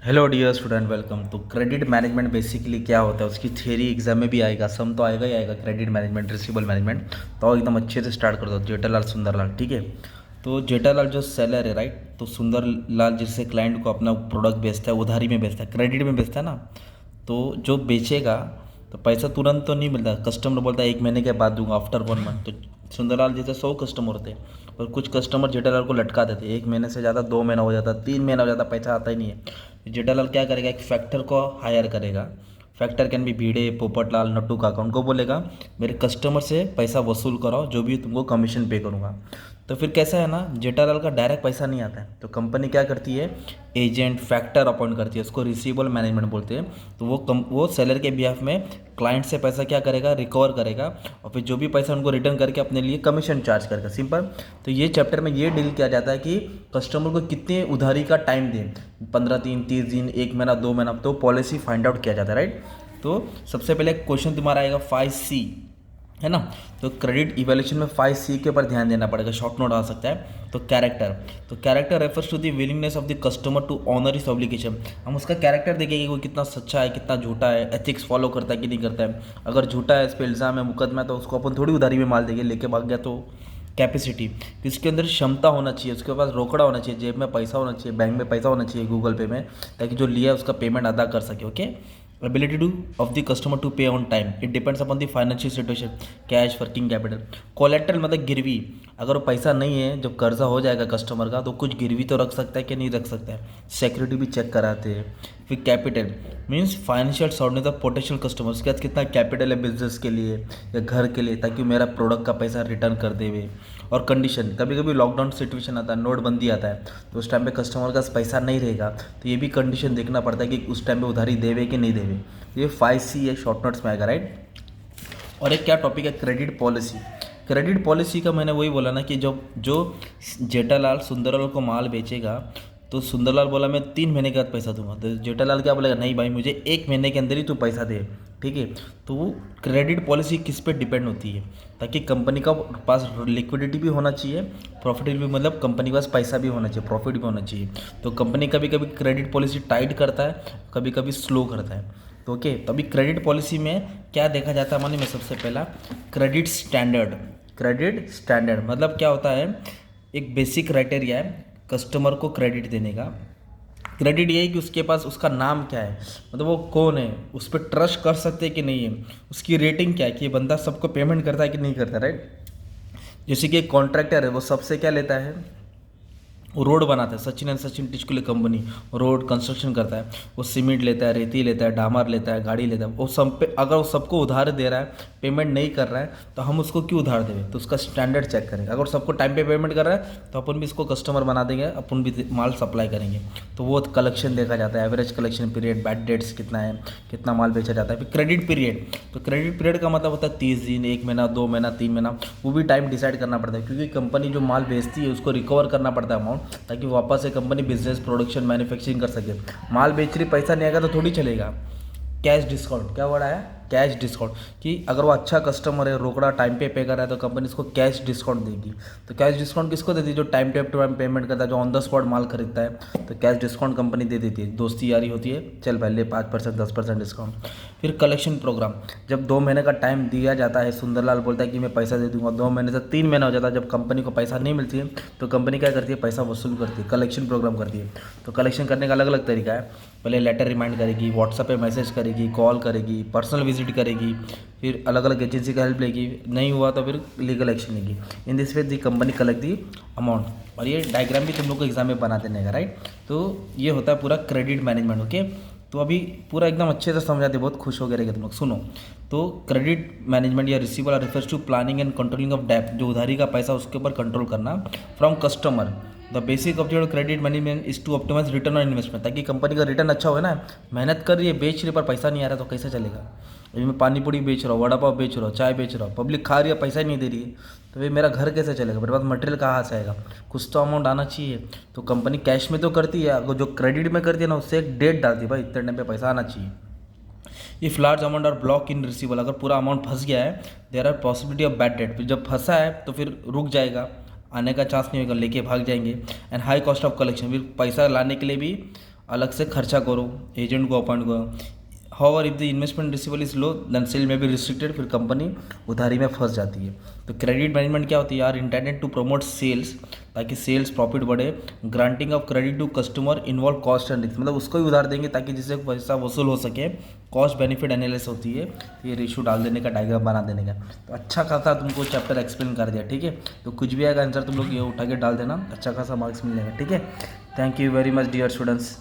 Hello dear student, welcome. तो credit management basically क्या होता है, उसकी थियरी एग्जाम में भी आएगा, सम तो आएगा ही आएगा। Credit management, receivable management. तो एकदम अच्छे से स्टार्ट कर दो। जेठालाल सुंदरलाल, ठीक है। तो जेठालाल जो सेलर है, राइट, तो सुंदरलाल जिससे क्लाइंट को अपना प्रोडक्ट बेचता है, उधारी में बेचता है, क्रेडिट में बेचता है ना। तो जो बेचेगा तो पैसा तुरंत तो नहीं मिलता। कस्टमर बोलता है 1 महीने के बाद दूंगा, आफ्टर 1 मंथ। तो सुंदरलाल जैसे 100 कस्टमर होते हैं और कुछ कस्टमर जेठालाल को लटका देते, 1 महीने से ज़्यादा 2 महीना हो जाता, 3 महीना हो जाता, पैसा आता ही नहीं है। जेठालाल क्या करेगा, एक फैक्टर को हायर करेगा। फैक्टर कैन भी भिड़े, पोपटलाल, नट्टू काका। उनको बोलेगा मेरे कस्टमर से पैसा वसूल कराओ, जो भी तुमको कमीशन पे करूँगा। तो फिर कैसा है ना, जेठालाल का डायरेक्ट पैसा नहीं आता है, तो कंपनी क्या करती है, एजेंट, फैक्टर अपॉइंट करती है, उसको रिसीवेबल मैनेजमेंट बोलते हैं। तो वो सेलर के बिहाफ में क्लाइंट से पैसा क्या करेगा, रिकवर करेगा, और फिर जो भी पैसा उनको रिटर्न करके अपने लिए कमीशन चार्ज करेगा, सिंपल। तो ये चैप्टर में ये डील किया जाता है कि कस्टमर को कितने उधारी का टाइम दें, 15 दिन, 30 दिन, 1 महीना, 2 महीना, तो पॉलिसी फाइंड आउट किया जाता है, राइट। तो सबसे पहले क्वेश्चन तुम्हारा आएगा 5C, है ना। तो क्रेडिट इवैल्यूएशन में 5C के ऊपर ध्यान देना पड़ेगा, शॉर्ट नोट आ सकता है। तो character refers to the willingness of the customer to honour his obligation. हम उसका कैरेक्टर देखेंगे कि वो कितना सच्चा है, कितना झूठा है, एथिक्स फॉलो करता है कि नहीं करता है। अगर झूठा है, इस पर इल्ज़ाम है, मुकदमा है, तो उसको अपन थोड़ी उधारी में माल देंगे, लेके भाग गया तो। कैपेसिटी, किसके अंदर क्षमता होना चाहिए, उसके पास रोकड़ा होना चाहिए, जेब में पैसा होना चाहिए, बैंक में पैसा होना चाहिए, गूगल पे में, ताकि जो लिया है उसका पेमेंट अदा कर सके। Okay. ability to of the customer to pay on time, it depends upon the financial situation, cash, working capital. Collateral मतलब गिरवी, अगर वो पैसा नहीं है, जब कर्जा हो जाएगा कस्टमर का, तो कुछ गिरवी तो रख सकता है कि नहीं रख सकता है, सिक्योरिटी भी चेक कराते हैं। फिर capital means financial soundness of potential customer, उसके पास कितना कैपिटल है बिजनेस के लिए या घर के लिए, ताकि मेरा प्रोडक्ट का पैसा रिटर्न कर देवे। और कंडीशन, कभी कभी लॉकडाउन सिचुएशन आता है, नोटबंदी आता है, तो उस टाइम पे कस्टमर का पैसा नहीं रहेगा, तो ये भी कंडीशन देखना पड़ता है कि उस टाइम पे उधारी देवे कि नहीं देवे। ये 5C है, शॉर्ट नोट्स में आएगा, राइट। और एक क्या टॉपिक है, क्रेडिट पॉलिसी। क्रेडिट पॉलिसी का मैंने वही बोला ना कि जो जेठालाल सुंदरलाल को माल बेचेगा, तो सुंदरलाल बोला मैं 3 महीने के बाद पैसा दूंगा, तो जेठालाल क्या बोलेगा, नहीं भाई, मुझे 1 महीने के अंदर ही तू पैसा दे, ठीक है। तो वो क्रेडिट पॉलिसी किस पे डिपेंड होती है, ताकि कंपनी का पास लिक्विडिटी भी होना चाहिए, प्रॉफिट भी, मतलब कंपनी के पास पैसा भी होना चाहिए, प्रॉफिट भी होना चाहिए। तो कंपनी कभी कभी क्रेडिट पॉलिसी टाइट करता है, कभी कभी स्लो करता है। तो ओके, तो अभी क्रेडिट पॉलिसी में क्या देखा जाता है, मानिए मैं सबसे पहला क्रेडिट स्टैंडर्ड। क्रेडिट स्टैंडर्ड मतलब क्या होता है, एक बेसिक क्राइटेरिया है कस्टमर को क्रेडिट देने का। क्रेडिट ये है कि उसके पास उसका नाम क्या है, मतलब वो कौन है, उस पर ट्रस्ट कर सकते हैं कि नहीं है, उसकी रेटिंग क्या है कि ये बंदा सबको पेमेंट करता है कि नहीं करता, राइट। जैसे कि एक कॉन्ट्रैक्टर है, वो सबसे क्या लेता है, वो रोड बनाता है, Sachin and Sachin Tichkule company road construction करता है, वो सीमेंट लेता है, रेती लेता है, डामर लेता है, गाड़ी लेता है, वो सब पे अगर वो सबको उधार दे रहा है, पेमेंट नहीं कर रहा है, तो हम उसको क्यों उधार देंगे, तो उसका स्टैंडर्ड चेक करेंगे। अगर सबको टाइम पे पेमेंट कर रहा है, तो अपन भी इसको कस्टमर बना देंगे, अपन भी माल सप्लाई करेंगे। तो वो कलेक्शन देखा जाता है, average collection period, bad debts कितना है, कितना माल बेचा जाता है। फिर क्रेडिट पीरियड, तो क्रेडिट पीरियड का मतलब होता है 30 दिन, 1 महीना, 2 महीना, 3 महीना, वो भी टाइम डिसाइड करना पड़ता है, क्योंकि कंपनी जो माल बेचती है उसको रिकवर करना पड़ता है अमाउंट, ताकि वापस से कंपनी बिजनेस, प्रोडक्शन, मैन्युफैक्चरिंग कर सके। माल बेच रही, पैसा नहीं आएगा तो थोड़ी चलेगा। कैश डिस्काउंट, क्या वर्ड आया, कैश डिस्काउंट, कि अगर वो अच्छा कस्टमर है, रोकड़ा टाइम पे कर रहा है, तो कंपनी इसको कैश डिस्काउंट देगी। तो कैश डिस्काउंट किसको देती है, जो टाइम टू टाइम पेमेंट करता है, जो ऑन द स्पॉट माल खरीदता है, तो कैश डिस्काउंट कंपनी दे देती है। दोस्ती यारी होती है, चल पहले 5%, 10% डिस्काउंट। फिर कलेक्शन प्रोग्राम, जब 2 महीने का टाइम दिया जाता है, सुंदरलाल बोलता है कि मैं पैसा दे दूंगा, 2 महीने से 3 महीना हो जाता है, जब कंपनी को पैसा नहीं मिलती है, तो कंपनी क्या करती है, पैसा वसूल करती है, कलेक्शन प्रोग्राम करती है। तो कलेक्शन करने का अलग अलग तरीका है, पहले लेटर रिमाइंड करेगी, व्हाट्सएप पे मैसेज करेगी, कॉल करेगी, पर्सनल विजिट करेगी, फिर अलग अलग एजेंसी का हेल्प लेगी, नहीं हुआ तो फिर लीगल एक्शन लेगी। In this way the company collect the amount. और ये डायग्राम भी तुम लोग को एग्जाम में बना देने का, राइट। तो ये होता है पूरा क्रेडिट मैनेजमेंट। ओके, तो अभी पूरा एकदम अच्छे से समझाते, बहुत खुश हो गए रहेगा तुम लोग। सुनो, तो क्रेडिट मैनेजमेंट या receivable refers to planning and controlling of डेब्ट, जो उधारी का पैसा उसके ऊपर कंट्रोल करना from customer. The basic object of credit management is to optimise return on investment, ताकि कंपनी का रिटर्न अच्छा हो ना। मेहनत कर रही है, बेच रही है, पर पैसा नहीं आ रहा तो कैसे चलेगा। अभी मैं पानी पूड़ी बेच रहा हूँ, वड़ा पाव बेच रहा हूँ, चाय बेच रहा हूँ, पब्लिक खा रही है, पैसा ही नहीं दे रही है, तो भाई मेरा घर कैसे चलेगा, मेरे पास मटेरियल कहाँ से आएगा, कुछ तो अमाउंट आना चाहिए। तो कंपनी कैश में तो करती है, अगर जो क्रेडिट में करती है ना, उससे एक डेट डालती है, भाई इतने टाइम पे पैसा आना चाहिए। If large amount are block in receivable, अगर पूरा अमाउंट फंस गया है, there are possibility of bad debt, जब फंसा है तो फिर रुक जाएगा, आने का चांस नहीं होगा, लेके भाग जाएंगे। And high cost of collection, फिर पैसा लाने के लिए भी अलग से खर्चा करो, एजेंट को अपॉइंट करो। However if the investment receivable is low then sale may be restricted, फिर कंपनी उधारी में फंस जाती है। तो क्रेडिट मैनेजमेंट क्या होती है यार, इंटेंडेड टू प्रमोट सेल्स, ताकि सेल्स प्रॉफिट बढ़े। Granting of credit to customer involve cost and risk, मतलब उसको ही उधार देंगे ताकि जिससे पैसा वसूल हो सके। कॉस्ट बेनिफिट एनालिसिस होती है, तो ये रेशो डाल देने का, डायग्राम बना देने का। तो अच्छा खासा तुमको चैप्टर एक्सप्लेन कर दिया, ठीक है। तो कुछ भी आएगा आंसर तुम लोग ये उठा के डाल देना, अच्छा खासा मार्क्स मिलेगा, ठीक है। Thank you very much dear students.